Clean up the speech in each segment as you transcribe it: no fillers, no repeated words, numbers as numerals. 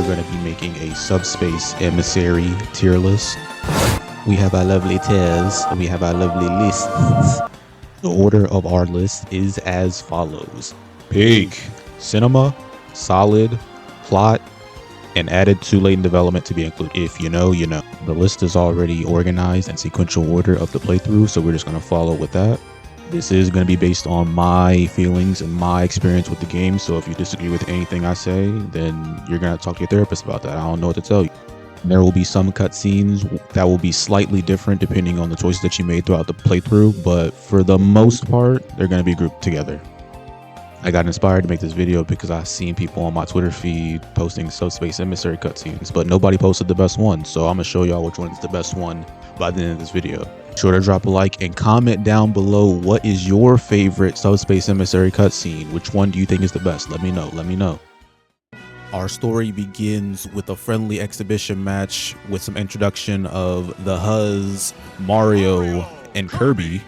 going to be making a Subspace Emissary tier list. We have our lovely tiers, we have our lovely lists. The order of our list is as follows: Pig, Cinema, Solid, Plot, and added too late in development to be included. If you know, you know. The list is already organized in sequential order of the playthrough, so we're just going to follow with that. This is going to be based on my feelings and my experience with the game, so if you disagree with anything I say, then you're going to talk to your therapist about that. I don't know what to tell you. There will be some cutscenes that will be slightly different depending on the choices that you made throughout the playthrough, but for the most part, they're going to be grouped together. I got inspired to make this video because I've seen people on my Twitter feed posting Subspace Emissary cutscenes, but nobody posted the best one, so I'm going to show y'all which one is the best one by the end of this video. Be sure to drop a like and comment down below what is your favorite Subspace Emissary cutscene. Which one do you think is the best? Let me know. Let me know. Our story begins with a friendly exhibition match with some introduction of the Huz, Mario, and Kirby.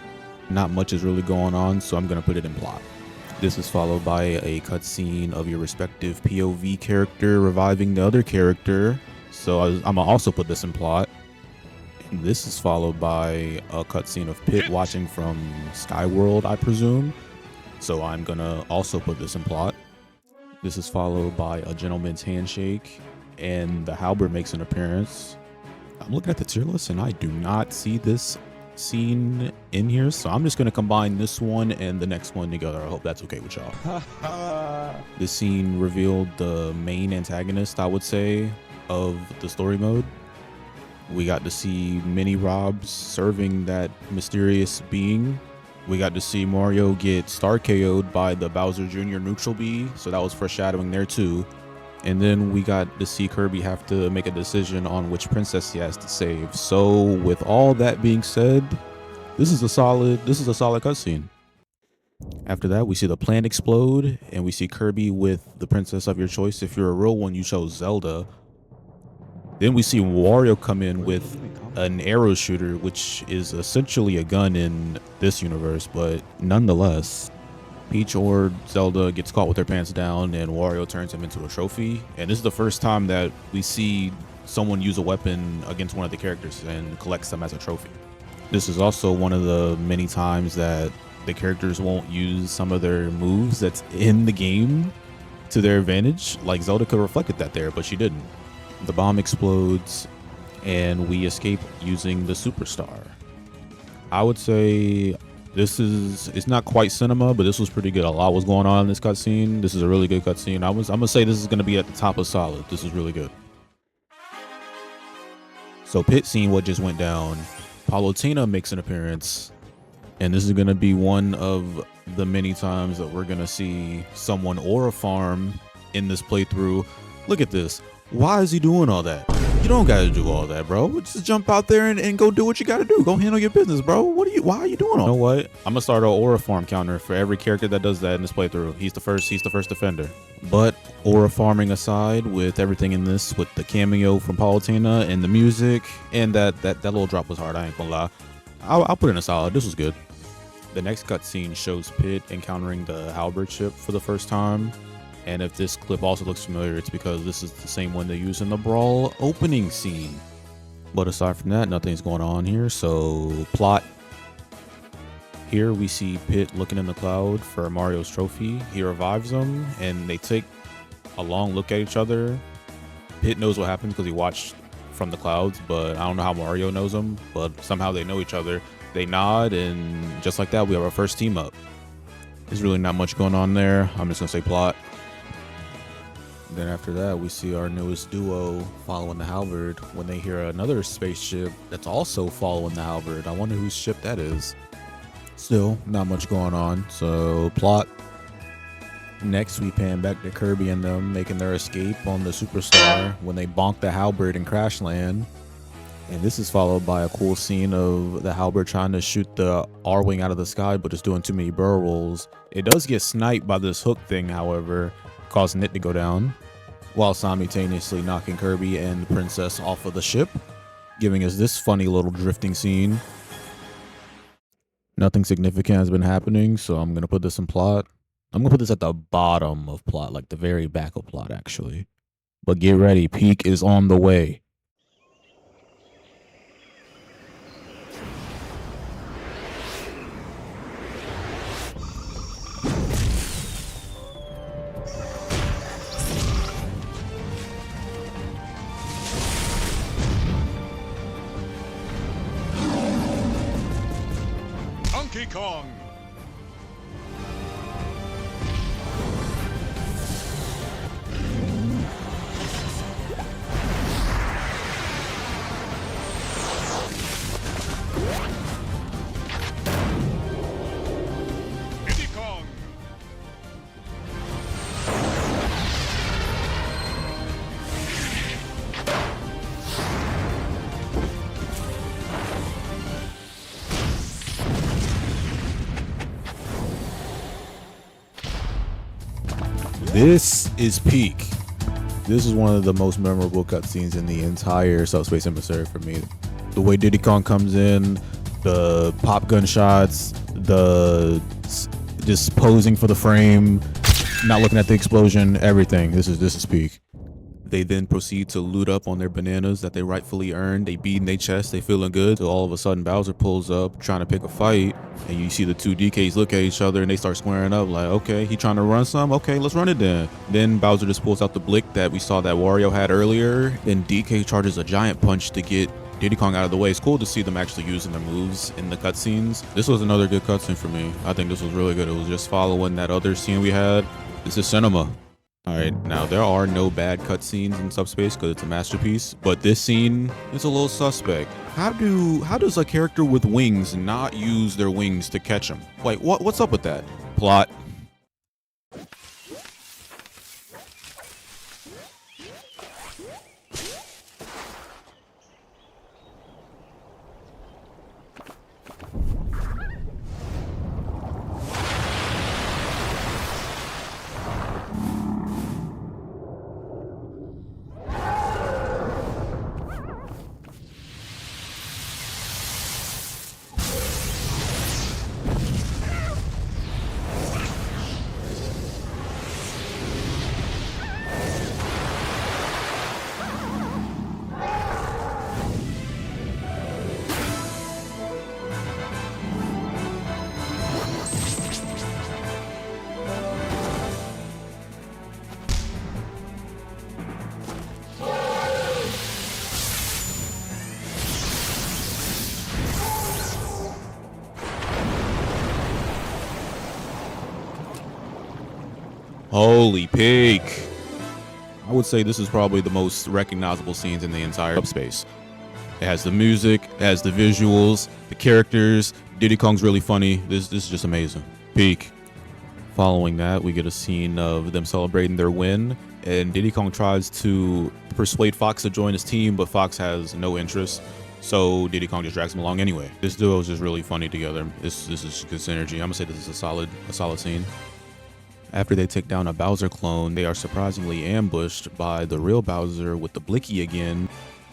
Not much is really going on, so I'm going to put it in plot. This is followed by a cutscene of your respective POV character reviving the other character, so I'm going to also put this in plot. And this is followed by a cutscene of Pit watching from Skyworld, I presume, so I'm going to also put this in plot. This is followed by a gentleman's handshake, and the halberd makes an appearance. I'm looking at the tier list, and I do not see this scene in here, so I'm just going to combine this one and the next one together. I hope that's okay with y'all. This scene revealed the main antagonist, I would say, of the story mode. We got to see Mini Robs serving that mysterious being. We got to see Mario get star KO'd by the Bowser Jr. neutral B, so that was foreshadowing there too. And then we got to see Kirby have to make a decision on which princess he has to save. So with all that being said, this is a solid cutscene. After that, we see the plant explode, and we see Kirby with the princess of your choice. If you're a real one, you chose Zelda. Then we see Wario come in with an arrow shooter, which is essentially a gun in this universe, but nonetheless, Peach or Zelda gets caught with their pants down, and Wario turns him into a trophy. And this is the first time that we see someone use a weapon against one of the characters and collects them as a trophy. This is also one of the many times that the characters won't use some of their moves that's in the game to their advantage. Like Zelda could have reflected that there, but she didn't. The bomb explodes, and we escape using the superstar. I would say it's not quite cinema, but this was pretty good. A lot was going on in this cutscene. This is a really good cutscene. I'm gonna say this is gonna be at the top of solid. This is really good. So Pit scene what just went down. Palutena makes an appearance, and this is gonna be one of the many times that we're gonna see someone or a farm in this playthrough. Look at this. Why is he doing all that? You don't gotta do all that, bro. Just jump out there and go do what you gotta do. Go handle your business, bro. Why are you doing all that? You know what? I'm gonna start an aura farm counter for every character that does that in this playthrough. He's the first defender. But aura farming aside, with everything in this, with the cameo from Palutena and the music, and that little drop was hard, I ain't gonna lie. I'll put in a solid. This was good. The next cutscene shows Pit encountering the halberd ship for the first time. And if this clip also looks familiar, it's because this is the same one they use in the Brawl opening scene. But aside from that, nothing's going on here. So plot. Here we see Pit looking in the cloud for Mario's trophy. He revives him, and they take a long look at each other. Pit knows what happened because he watched from the clouds, but I don't know how Mario knows him, but somehow they know each other. They nod, and just like that, we have our first team up. There's really not much going on there. I'm just gonna say plot. Then after that, we see our newest duo following the halberd when they hear another spaceship that's also following the halberd. I wonder whose ship that is. Still, not much going on, so plot. Next, we pan back to Kirby and them making their escape on the superstar when they bonk the halberd and crash land. And this is followed by a cool scene of the halberd trying to shoot the R-wing out of the sky, but it's doing too many barrel rolls. It does get sniped by this hook thing, however, causing it to go down, while simultaneously knocking Kirby and the princess off of the ship, giving us this funny little drifting scene. Nothing significant has been happening, so I'm going to put this in plot. I'm going to put this at the bottom of plot, like the very back of plot, actually. But get ready, peak is on the way. Donkey Kong. Diddy Kong. This is peak. This is one of the most memorable cutscenes in the entire Subspace Emissary for me. The way Diddy Kong comes in, the pop gun shots, the just posing for the frame, not looking at the explosion, everything. This is peak. They then proceed to loot up on their bananas that they rightfully earned. They beat in their chest, they feeling good. So all of a sudden Bowser pulls up trying to pick a fight, and you see the two DKs look at each other and they start squaring up like, okay, he trying to run some? Okay, let's run it then. Then Bowser just pulls out the blick that we saw that Wario had earlier. Then DK charges a giant punch to get Diddy Kong out of the way. It's cool to see them actually using their moves in the cutscenes. This was another good cutscene for me. I think this was really good. It was just following that other scene we had. This is cinema. All right, now there are no bad cutscenes in Subspace because it's a masterpiece, but this scene is a little suspect. How does a character with wings not use their wings to catch them? Wait, what's up with that? Plot. Holy pig. I would say this is probably the most recognizable scenes in the entire Subspace. It has the music, it has the visuals, the characters. Diddy Kong's really funny. This is just amazing. Peak. Following that, we get a scene of them celebrating their win, and Diddy Kong tries to persuade Fox to join his team, but Fox has no interest. So Diddy Kong just drags him along anyway. This duo is just really funny together. This is good synergy. I'm gonna say this is a solid scene. After they take down a Bowser clone, they are surprisingly ambushed by the real Bowser with the blicky again.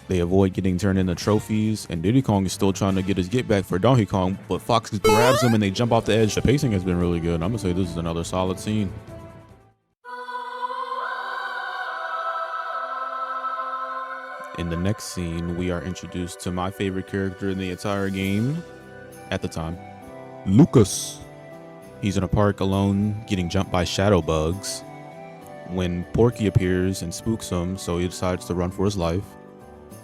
They avoid getting turned into trophies, and Diddy Kong is still trying to get his get back for Donkey Kong, but Fox grabs him and they jump off the edge. The pacing has been really good. I'm gonna say this is another solid scene. In the next scene, we are introduced to my favorite character in the entire game at the time, Lucas. He's in a park alone, getting jumped by shadow bugs, when Porky appears and spooks him, so he decides to run for his life.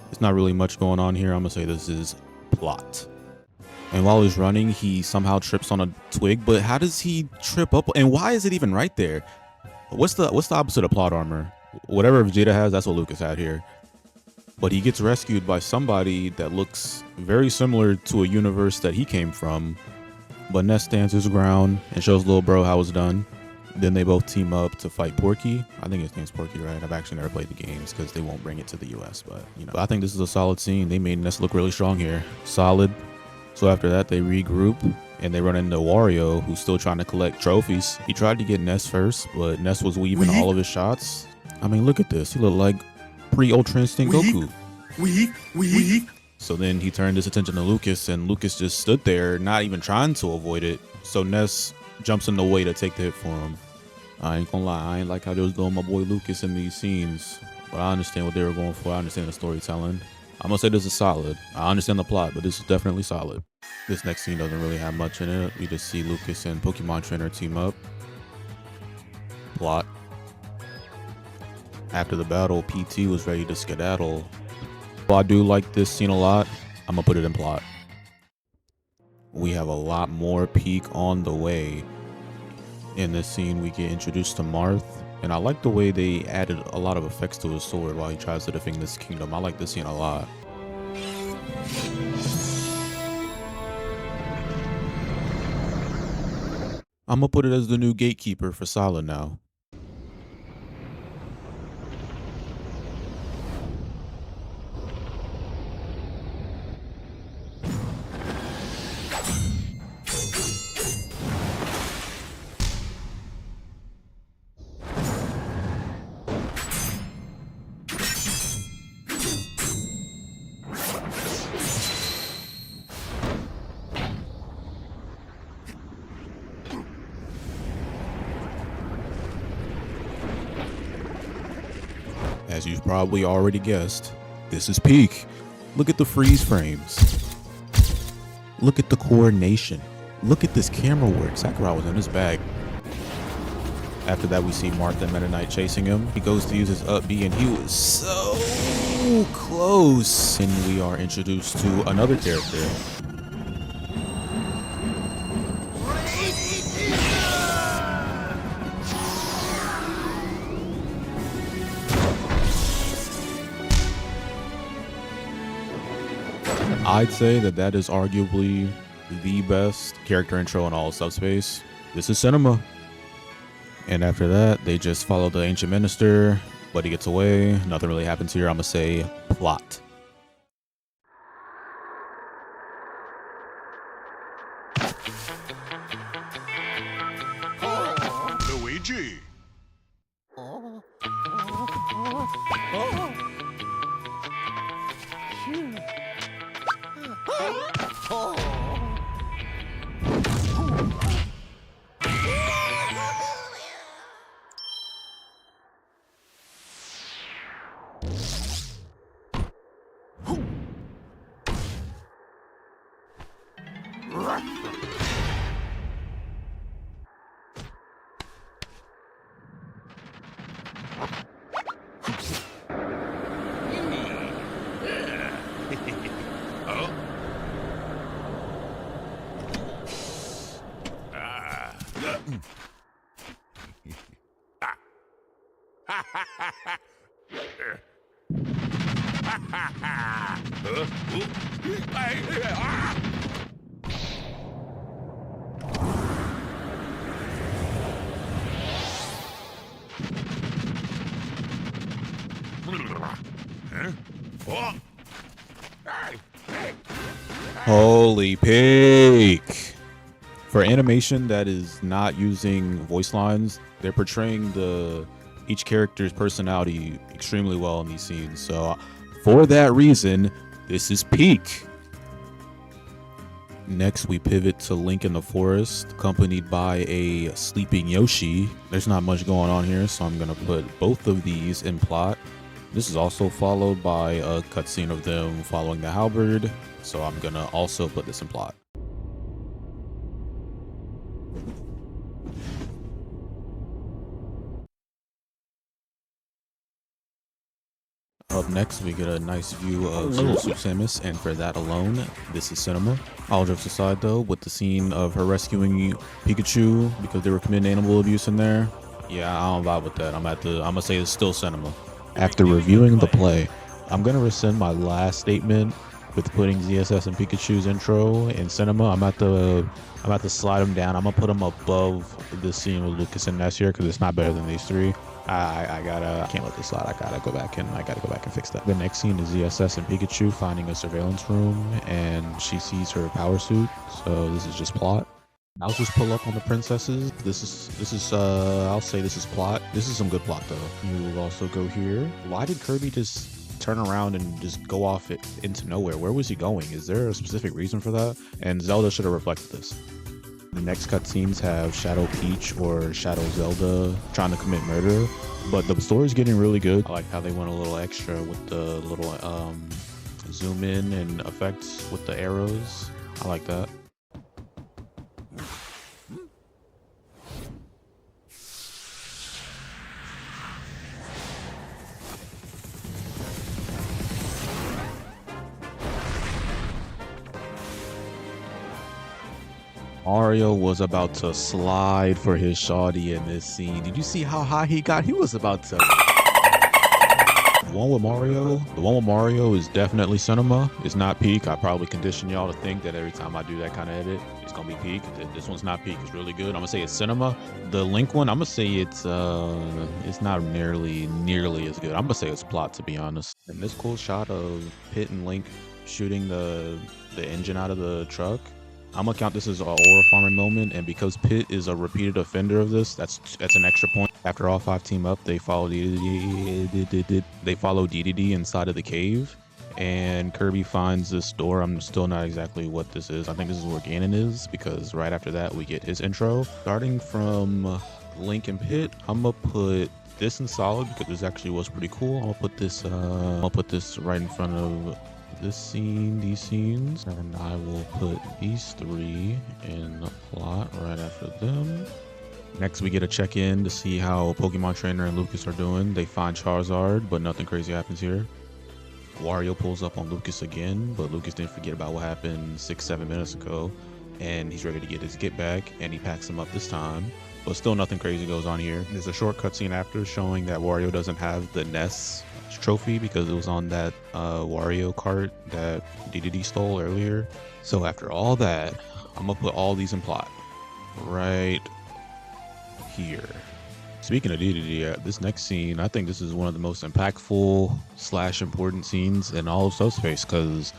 There's not really much going on here. I'm gonna say this is plot. And while he's running, he somehow trips on a twig, but how does he trip up? And why is it even right there? What's the opposite of plot armor? Whatever Vegeta has, that's what Lucas had here. But he gets rescued by somebody that looks very similar to a universe that he came from. But Ness stands his ground and shows little bro how it's done. Then they both team up to fight Porky. I think his name's Porky, right? I've actually never played the games because they won't bring it to the US, but you know. But I think this is a solid scene. They made Ness look really strong here. Solid. So after that, they regroup and they run into Wario, who's still trying to collect trophies. He tried to get Ness first, but Ness was weaving all of his shots. I mean, look at this. He looked like pre-Ultra Instinct Goku. So then he turned his attention to Lucas, and Lucas just stood there, not even trying to avoid it. So Ness jumps in the way to take the hit for him. I ain't gonna lie, I ain't like how they was doing my boy Lucas in these scenes. but I understand what they were going for. I understand the storytelling. I'm gonna say this is solid. I understand the plot, but this is definitely solid. This next scene doesn't really have much in it. We just see Lucas and Pokemon Trainer team up. Plot. After the battle, PT was ready to skedaddle. Well, I do like this scene a lot. I'm gonna put it in plot. We have a lot more peak on the way. In this scene, we get introduced to Marth, and I like the way they added a lot of effects to his sword while he tries to defend this kingdom. I like this scene a lot. I'm gonna put it as the new gatekeeper for Solid now. As you've probably already guessed, this is peak. Look at the freeze frames. Look at the coordination. Look at this camera work. Sakurai was in his bag. After that, we see Martha and Meta Knight chasing him. He goes to use his up B, and he was so close. And we are introduced to another character. I'd say that is arguably the best character intro in all of Subspace. This is cinema. And after that, they just follow the ancient minister, but he gets away. Nothing really happens here. I'm gonna say plot. Luigi. Holy peak! For animation that is not using voice lines, they're portraying each character's personality extremely well in these scenes. So for that reason, this is peak. Next, we pivot to Link in the forest, accompanied by a sleeping Yoshi. There's not much going on here, so I'm gonna put both of these in plot. This is also followed by a cutscene of them following the halberd, so I'm gonna also put this in plot. Up next, we get a nice view of SUBSPACE, and for that alone, this is cinema. All jokes aside though, with the scene of her rescuing Pikachu because they were committing animal abuse in there, yeah, I don't vibe with that. I'm gonna say it's still cinema. After reviewing the play, I'm gonna rescind my last statement with putting ZSS and Pikachu's intro in cinema. I'm about to slide them down. I'm gonna put them above the scene with Lucas and Ness here because it's not better than these three. I can't let this slide. I gotta go back and fix that. The next scene is ZSS and Pikachu finding a surveillance room, and she sees her power suit. So this is just plot. I'll just pull up on the princesses. This is I'll say this is plot. This is some good plot though. You will also go here. Why did Kirby just turn around and just go off into nowhere? Where was he going? Is there a specific reason for that? And Zelda should have reflected this. The next cutscenes have Shadow Peach or Shadow Zelda trying to commit murder, but the story's getting really good. I like how they went a little extra with the little zoom in and effects with the arrows. I like that. Mario was about to slide for his shawty in this scene. Did you see how high he got? He was about to. The one with Mario is definitely cinema. It's not peak. I probably condition y'all to think that every time I do that kind of edit, it's gonna be peak. This one's not peak. It's really good. I'm gonna say it's cinema. The Link one, I'm gonna say it's not nearly as good. I'm gonna say it's plot, to be honest. And this cool shot of Pit and Link shooting the engine out of the truck, I'm gonna count this as an aura farming moment, and because Pit is a repeated offender of this, that's an extra point. After all 5 team up, they follow DDD inside of the cave, and Kirby finds this door. I'm still not exactly what this is. I think this is where Ganon is, because right after that we get his intro. Starting from Link and Pit, I'm gonna put this in solid because this actually was pretty cool. I'll put this right in front of these scenes, and I will put these 3 in the plot right after them. Next, we get a check-in to see how Pokemon Trainer and Lucas are doing. They find Charizard, but nothing crazy happens here. Wario pulls up on Lucas again, but Lucas didn't forget about what happened 6-7 minutes ago, and he's ready to get his get back, and he packs him up this time. But still nothing crazy goes on here. There's a short cutscene after showing that Wario doesn't have the Ness trophy because it was on that Wario cart that DDD stole earlier. So after all that, I'm gonna put all these in plot right here. Speaking of DDD, this next scene, I think this is one of the most impactful / important scenes in all of Subspace, because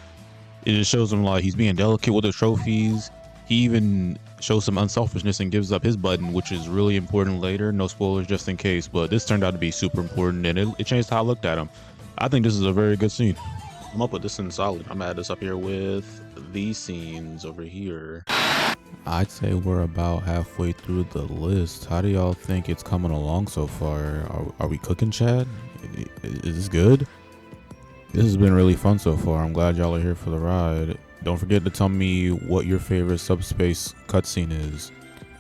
it just shows him like he's being delicate with the trophies. He even shows some unselfishness and gives up his button, which is really important later. No spoilers just in case, but this turned out to be super important, and it changed how I looked at him. I think this is a very good scene. I'm gonna put this in solid. I'm gonna add this up here with these scenes over here. I'd say we're about halfway through the list. How do y'all think it's coming along so far? Are we cooking, Chad? Is this good? This has been really fun so far. I'm glad y'all are here for the ride. Don't forget to tell me what your favorite Subspace cutscene is.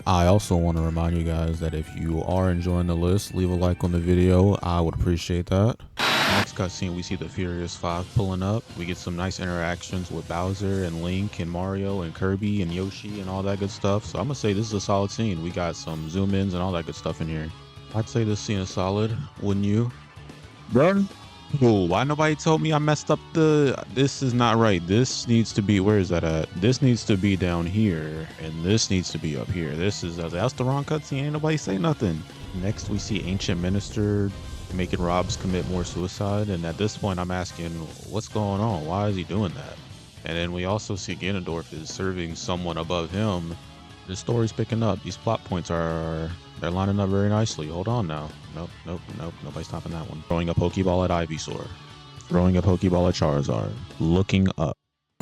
I also want to remind you guys that if you are enjoying the list, leave a like on the video. I would appreciate that. Next cutscene, we see the Furious 5 pulling up. We get some nice interactions with Bowser and Link and Mario and Kirby and Yoshi and all that good stuff. So I'm gonna say this is a solid scene. We got some zoom ins and all that good stuff in here. I'd say this scene is solid, wouldn't you? Bro? Oh, why nobody told me I messed up this is not right. This needs to be, where is that at? This needs to be down here, and this needs to be up here. That's the wrong cutscene. Ain't nobody say nothing. Next, we see Ancient Minister making Robs commit more suicide, and at this point, I'm asking, what's going on? Why is he doing that? And then we also see Ganondorf is serving someone above him. The story's picking up. These plot points they're lining up very nicely. Hold on now. Nope. Nobody's stopping that one. Throwing a Pokeball at Ivysaur. Throwing a Pokeball at Charizard. Looking up.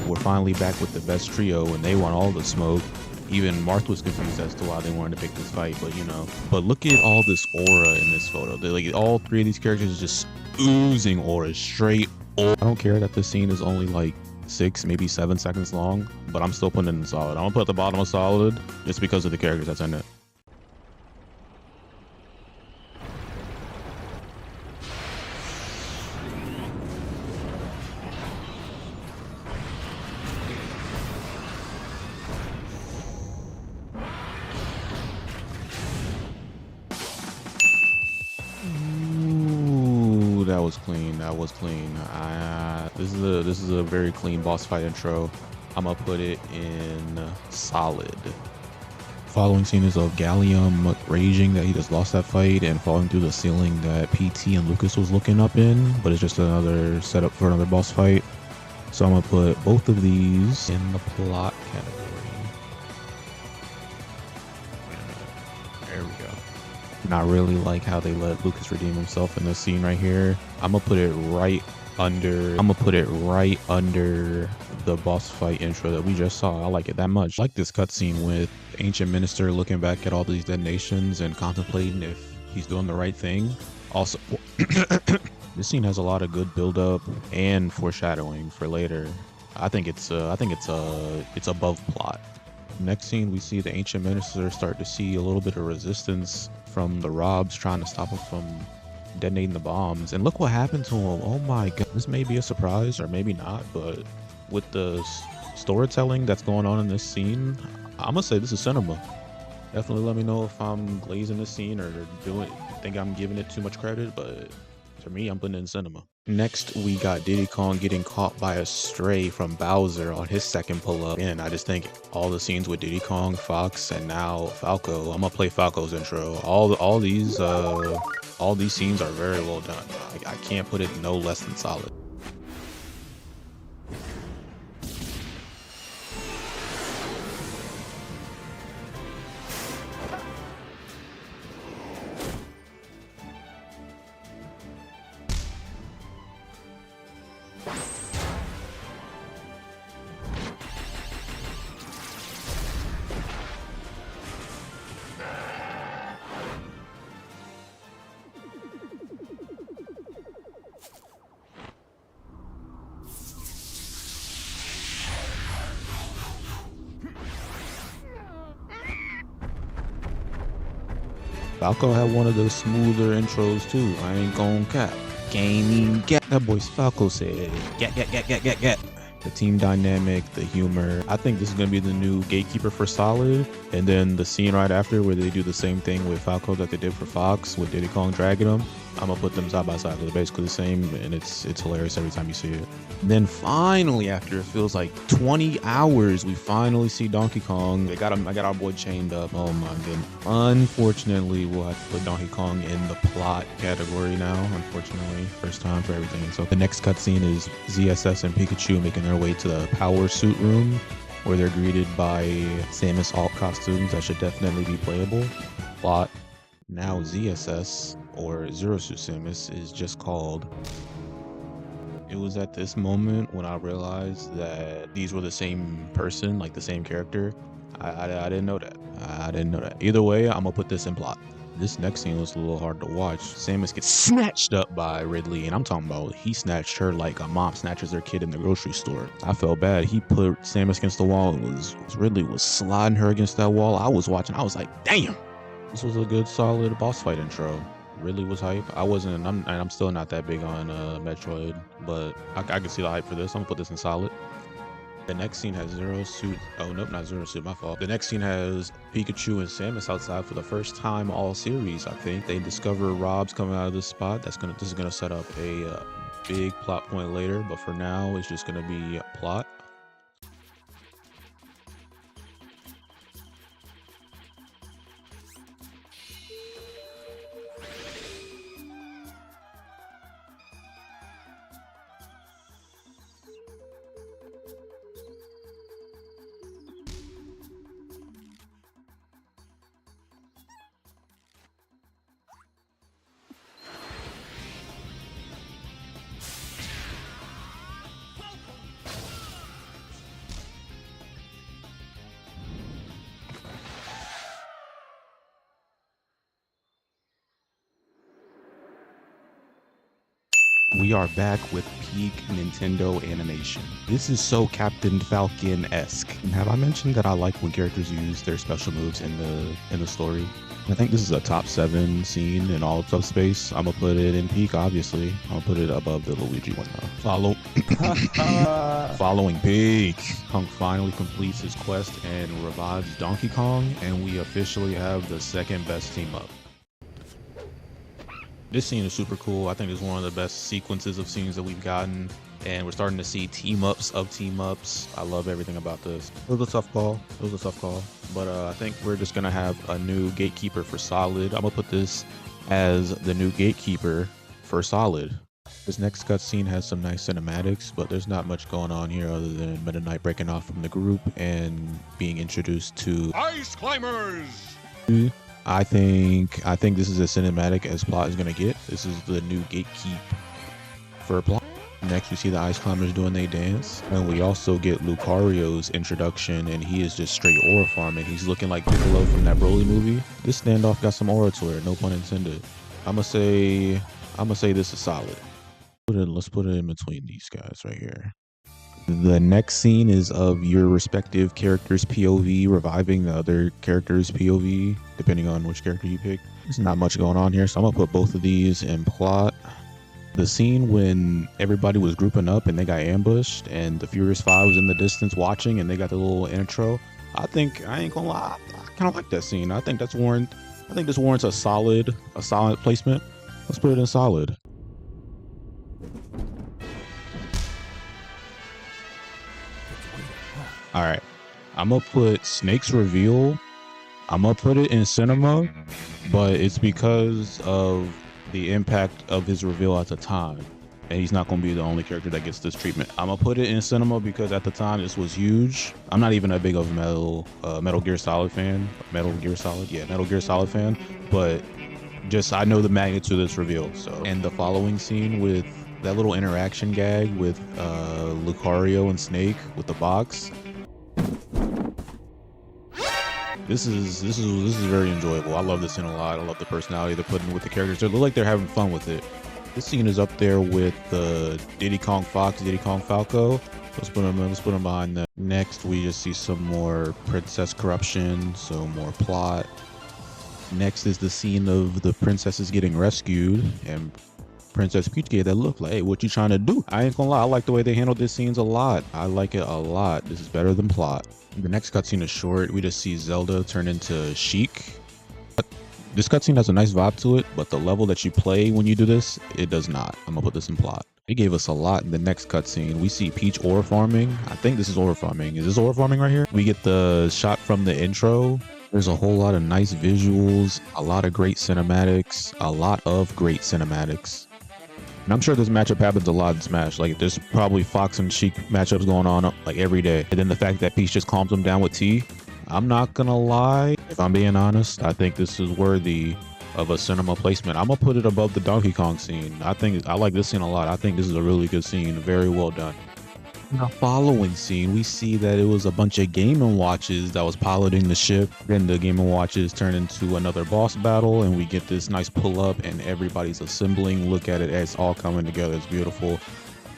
We're finally back with the best trio, and they want all the smoke. Even Marth was confused as to why they wanted to pick this fight, but you know. But look at all this aura in this photo. Like all 3 of these characters is just oozing aura, straight aura. I don't care that this scene is only like 6, maybe 7 seconds long, but I'm still putting it in solid. I'm gonna put the bottom of solid just because of the characters that's in it. Ooh, that was clean. This is a very clean boss fight intro. I'm gonna put it in solid. Following scene is of Gallium raging that he just lost that fight and falling through the ceiling that PT and Lucas was looking up in, but it's just another setup for another boss fight. So I'm gonna put both of these in the plot category. There we go. Not really like how they let Lucas redeem himself in this scene right here. I'm gonna put it right under the boss fight intro that we just saw. I like it that much. I like this cutscene with the ancient minister looking back at all these dead nations and contemplating if he's doing the right thing. Also, this scene has a lot of good build-up and foreshadowing for later. I think it's above plot. Next scene, we see the ancient minister start to see a little bit of resistance from the Robs trying to stop him from detonating the bombs. And look what happened to him. Oh my god. This may be a surprise or maybe not, but with the storytelling that's going on in this scene, I'm gonna say this is cinema. Definitely let me know if I'm glazing this scene or think I'm giving it too much credit, but for me, I'm putting it in cinema. Next, we got Diddy Kong getting caught by a stray from Bowser on his second pull-up. And I just think all the scenes with Diddy Kong, Fox, and now Falco. I'm gonna play Falco's intro. All these scenes are very well done. I can't put it no less than solid. Falco had one of those smoother intros too. I ain't gon' cap. Gaming get. That boy Falco said get. The team dynamic, the humor. I think this is gonna be the new gatekeeper for Solid. And then the scene right after where they do the same thing with Falco that they did for Fox with Diddy Kong dragging him. I'm gonna put them side by side. They're basically the same, and it's hilarious every time you see it. And then finally, after it feels like 20 hours, we finally see Donkey Kong. I got our boy chained up. Oh my goodness. Unfortunately, we'll have to put Donkey Kong in the plot category now. Unfortunately, first time for everything. So the next cutscene is ZSS and Pikachu making their way to the power suit room, where they're greeted by Samus alt costumes that should definitely be playable. Plot. Now ZSS, or Zero Suit Samus, is just called. It was at this moment when I realized that these were the same person, like the same character. I didn't know that. I didn't know that. Either way, I'm gonna put this in plot. This next scene was a little hard to watch. Samus gets snatched up by Ridley, and I'm talking about he snatched her like a mom snatches her kid in the grocery store. I felt bad. He put Samus against the wall and Ridley was sliding her against that wall. I was watching. I was like, damn. This was a good, solid boss fight intro. Really was hype. I'm still not that big on Metroid, but I can see the hype for this. I'm gonna put this in solid. The next scene has Zero Suit. Oh nope, not Zero Suit. My fault. The next scene has Pikachu and Samus outside for the first time all series. I think they discover Rob's coming out of this spot. This is gonna set up a big plot point later, but for now, it's just gonna be plot. We are back with peak Nintendo animation. This is so Captain Falcon-esque. Have I mentioned that I like when characters use their special moves in the story? I think this is a top 7 scene in all of Subspace. I'm gonna put it in peak, obviously. I'll put it above the Luigi one though. Following peak. Kong finally completes his quest and revives Donkey Kong, and we officially have the second best team up. This scene is super cool. I think it's one of the best sequences of scenes that we've gotten, and we're starting to see team-ups of team-ups. I love everything about this. It was a tough call. But I think we're just going to have a new gatekeeper for Solid. I'm going to put this as the new gatekeeper for Solid. This next cutscene has some nice cinematics, but there's not much going on here other than Meta Knight breaking off from the group and being introduced to Ice Climbers! I think this is as cinematic as plot is gonna get. This is the new gatekeep for plot. Next, we see the Ice Climbers doing their dance. And we also get Lucario's introduction, and he is just straight aura farming. He's looking like Piccolo from that Broly movie. This standoff got some aura to it, no pun intended. I'ma say this is solid. Let's put it in between these guys right here. The next scene is of your respective character's POV reviving the other character's POV, depending on which character you pick. There's not much going on here, so I'm gonna put both of these in plot. The scene when everybody was grouping up and they got ambushed and the Furious Five was in the distance watching and they got the little intro. I ain't gonna lie, I kind of like that scene. I think this warrants a solid placement. Let's put it in solid. All right, I'm gonna put Snake's reveal. I'm gonna put it in cinema, but it's because of the impact of his reveal at the time, and he's not gonna be the only character that gets this treatment. I'm gonna put it in cinema because at the time this was huge. I'm not even that big of a Metal Gear Solid fan. Metal Gear Solid fan, but just I know the magnitude of this reveal. So, and the following scene with that little interaction gag with Lucario and Snake with the box. This is very enjoyable. I love this scene a lot. I love the personality they're putting with the characters. They look like they're having fun with it. This scene is up there with the Diddy Kong Fox, Diddy Kong Falco. Let's put them behind that. Next, we just see some more princess corruption, so more plot. Next is the scene of the princesses getting rescued, and Princess Peach gave that look like, hey, what you trying to do? I ain't gonna lie, I like the way they handled these scenes a lot. I like it a lot. This is better than plot. The next cutscene is short. We just see Zelda turn into Sheik. This cutscene has a nice vibe to it, but the level that you play when you do this, it does not. I'm gonna put this in plot. It gave us a lot in the next cutscene. We see Peach aura farming. I think this is aura farming. Is this aura farming right here? We get the shot from the intro. There's a whole lot of nice visuals, a lot of great cinematics. And I'm sure this matchup happens a lot in Smash. Like, there's probably Fox and Sheik matchups going on like every day. And then the fact that Peach just calms them down with T. I'm not gonna lie, if I'm being honest, I think this is worthy of a cinema placement. I'm gonna put it above the Donkey Kong scene. I like this scene a lot. I think this is a really good scene. Very well done. In the following scene, we see that it was a bunch of Game & Watches that was piloting the ship. Then the Game & Watches turn into another boss battle, and we get this nice pull up, and everybody's assembling. Look at it, it's all coming together. It's beautiful.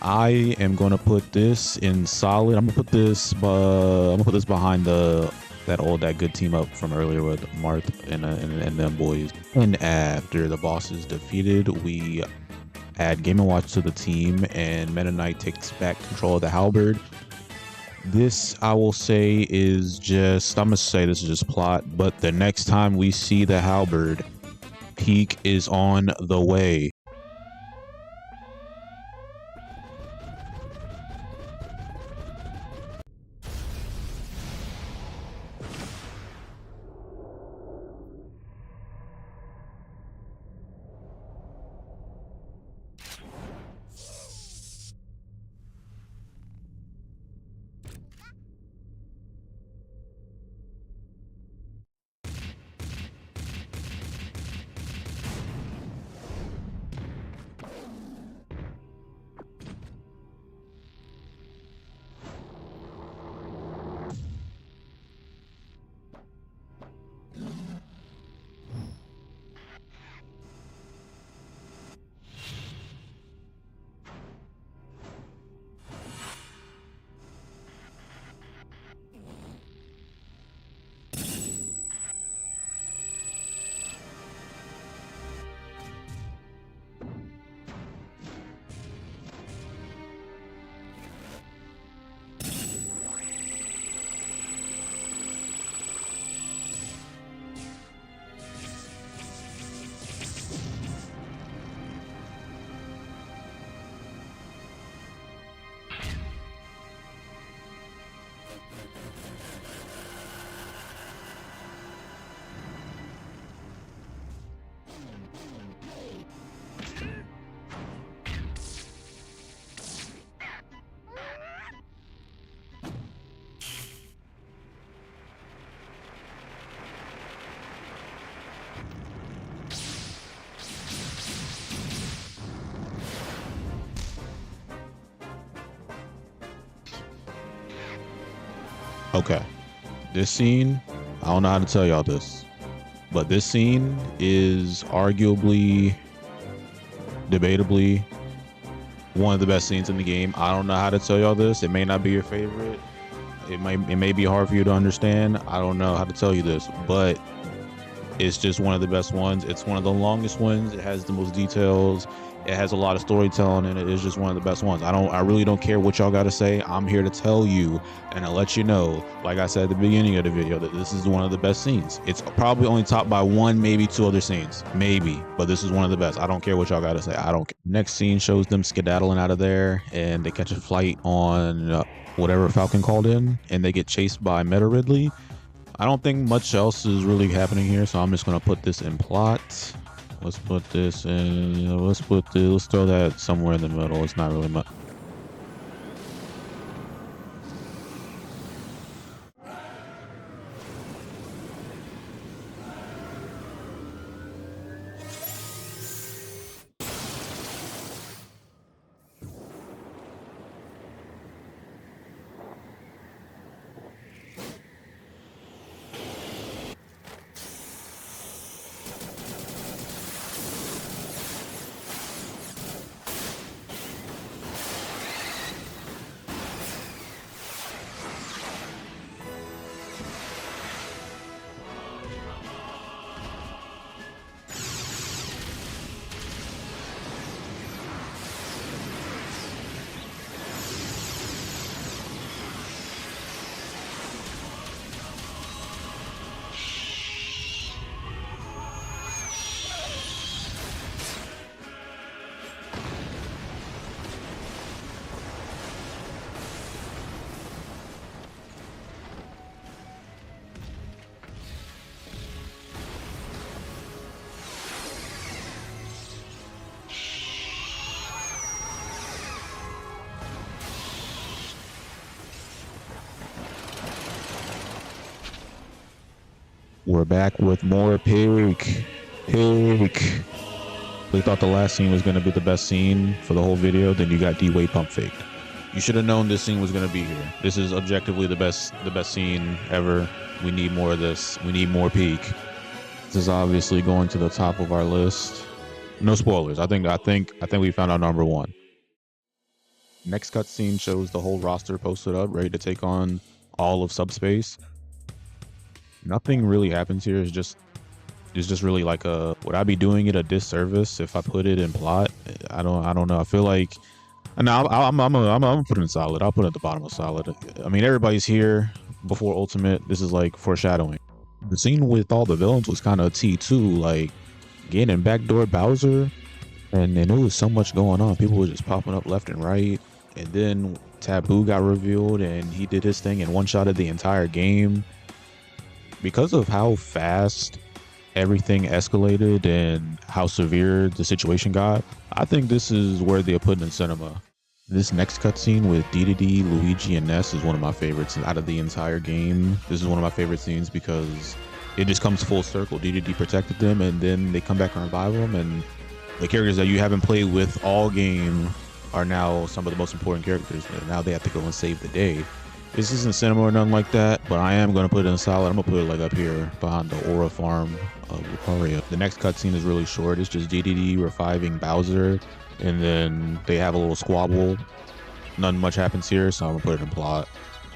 I am gonna put this in solid. I'm gonna put this behind that good team up from earlier with Marth and them boys. And after the boss is defeated, we add Game & Watch to the team, and Meta Knight takes back control of the halberd. This, I will say, is just, I'm gonna say this is just plot, but the next time we see the halberd, Peak is on the way. Okay, this scene, I don't know how to tell y'all this, but this scene is arguably, debatably, one of the best scenes in the game. I don't know how to tell y'all this. It may not be your favorite. It may be hard for you to understand. I don't know how to tell you this, but it's just one of the best ones. It's one of the longest ones. It has the most details. It has a lot of storytelling, and it is just one of the best ones. I really don't care what y'all got to say. I'm here to tell you and to let you know, like I said at the beginning of the video, that this is one of the best scenes. It's probably only topped by one, maybe two other scenes, maybe, but this is one of the best. I don't care what y'all got to say. I don't care. Next scene shows them skedaddling out of there, and they catch a flight on whatever Falcon called in, and they get chased by Meta Ridley. I don't think much else is really happening here, so I'm just gonna put this in plot. Let's put this in. Let's throw that somewhere in the middle. It's not really much. We're back with more Pig. We thought the last scene was going to be the best scene for the whole video, then you got D-Wade pump faked. You should have known this scene was going to be here. This is objectively the best scene ever. We need more of this. We need more Pig. This is obviously going to the top of our list. No spoilers. I think we found out number one. Next cutscene shows the whole roster posted up, ready to take on all of Subspace. Nothing really happens here. It's just really like would I be doing it a disservice if I put it in plot? I don't know. I feel like, no, I'm gonna put it in solid. I'll put it at the bottom of solid. I mean, everybody's here before Ultimate. This is like foreshadowing. The scene with all the villains was kind of T2, like getting backdoor Bowser, and there was so much going on. People were just popping up left and right, and then Taboo got revealed, and he did his thing and one-shotted the entire game. Because of how fast everything escalated and how severe the situation got, I think this is worthy of putting in cinema. This next cutscene with Dedede, Luigi, and Ness is one of my favorites out of the entire game. This is one of my favorite scenes because it just comes full circle. Dedede protected them, and then they come back and revive them, and the characters that you haven't played with all game are now some of the most important characters, and now they have to go and save the day. This isn't cinema or nothing like that, but I am going to put it in solid. I'm going to put it like up here behind the Aura farm of Lucaria. The next cutscene is really short. It's just Dedede reviving Bowser, and then they have a little squabble. Nothing much happens here, so I'm going to put it in plot.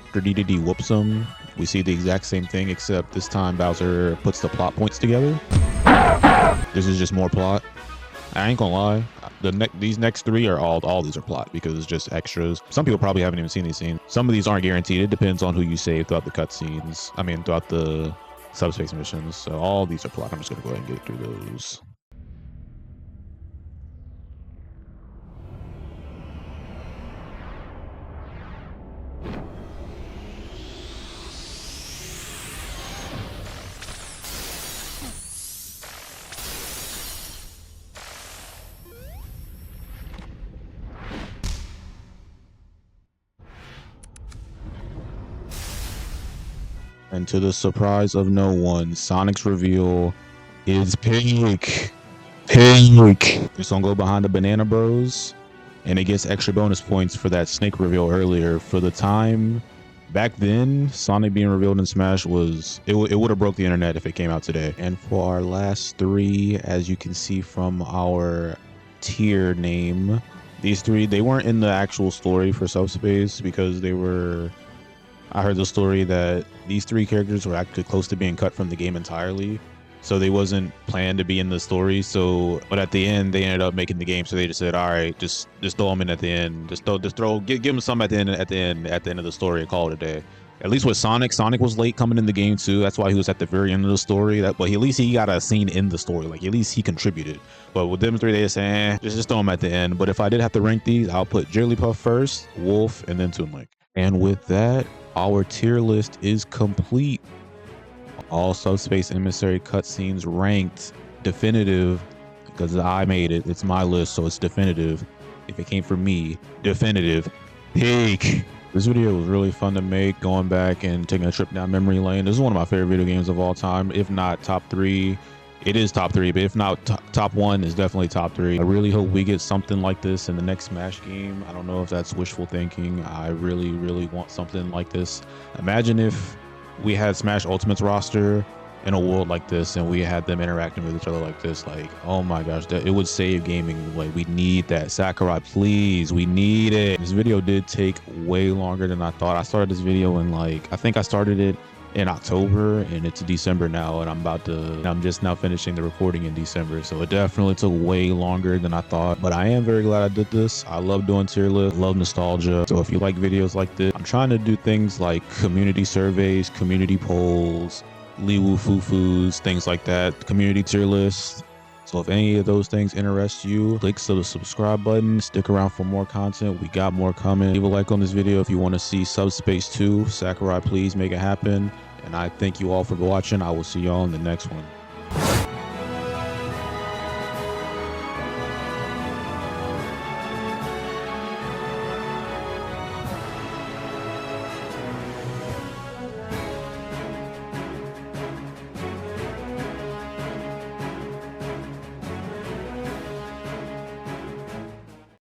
After Dedede whoops him, we see the exact same thing, except this time Bowser puts the plot points together. This is just more plot. I ain't gonna lie, these next three are all these are plot because it's just extras. Some people probably haven't even seen these scenes. Some of these aren't guaranteed. It depends on who you save throughout the cutscenes. I mean, throughout the subspace missions. So all these are plot. I'm just gonna go ahead and get through those. And to the surprise of no one, Sonic's reveal is Pig. It's gonna go behind the Banana Bros, and it gets extra bonus points for that Snake reveal earlier. For the time Back then, Sonic being revealed in Smash was it would have broke the internet if it came out today. And for our last three, as you can see from our tier name, these three, they weren't in the actual story for Subspace because they were, I heard the story that these three characters were actually close to being cut from the game entirely. So they wasn't planned to be in the story. So, but at the end, they ended up making the game. So they just said, all right, just throw them in at the end. Give them some at the end of the story and call it a day. At least with Sonic was late coming in the game too. That's why he was at the very end of the story. But at least he got a scene in the story. Like at least he contributed. But with them three, they just say, just throw them at the end. But if I did have to rank these, I'll put Jigglypuff first, Wolf, and then Toon Link. And with that, our tier list is complete. All Subspace Emissary cutscenes ranked definitive because I made it. It's my list, so it's definitive. If it came from me, definitive. Peak. This video was really fun to make, going back and taking a trip down memory lane. This is one of my favorite video games of all time, if not top three. It is top three, but if not top one, is definitely top three. I really hope we get something like this in the next Smash game. I don't know if that's wishful thinking. I really, really want something like this. Imagine if we had Smash Ultimate's roster in a world like this and we had them interacting with each other like this. Like, oh my gosh, it would save gaming. Like, we need that. Sakurai, please, we need it. This video did take way longer than I thought. I started this video in I think I started it in October and it's December now, and I'm just now finishing the recording in December. So it definitely took way longer than I thought, but I am very glad I did this. I love doing tier lists, love nostalgia. So if you like videos like this, I'm trying to do things like community surveys, community polls, Liwu Fufus, things like that, community tier lists. So if any of those things interest you, click the subscribe button, stick around for more content. We got more coming. Leave a like on this video if you want to see Subspace 2. Sakurai, please make it happen. And I thank you all for watching. I will see y'all in the next one.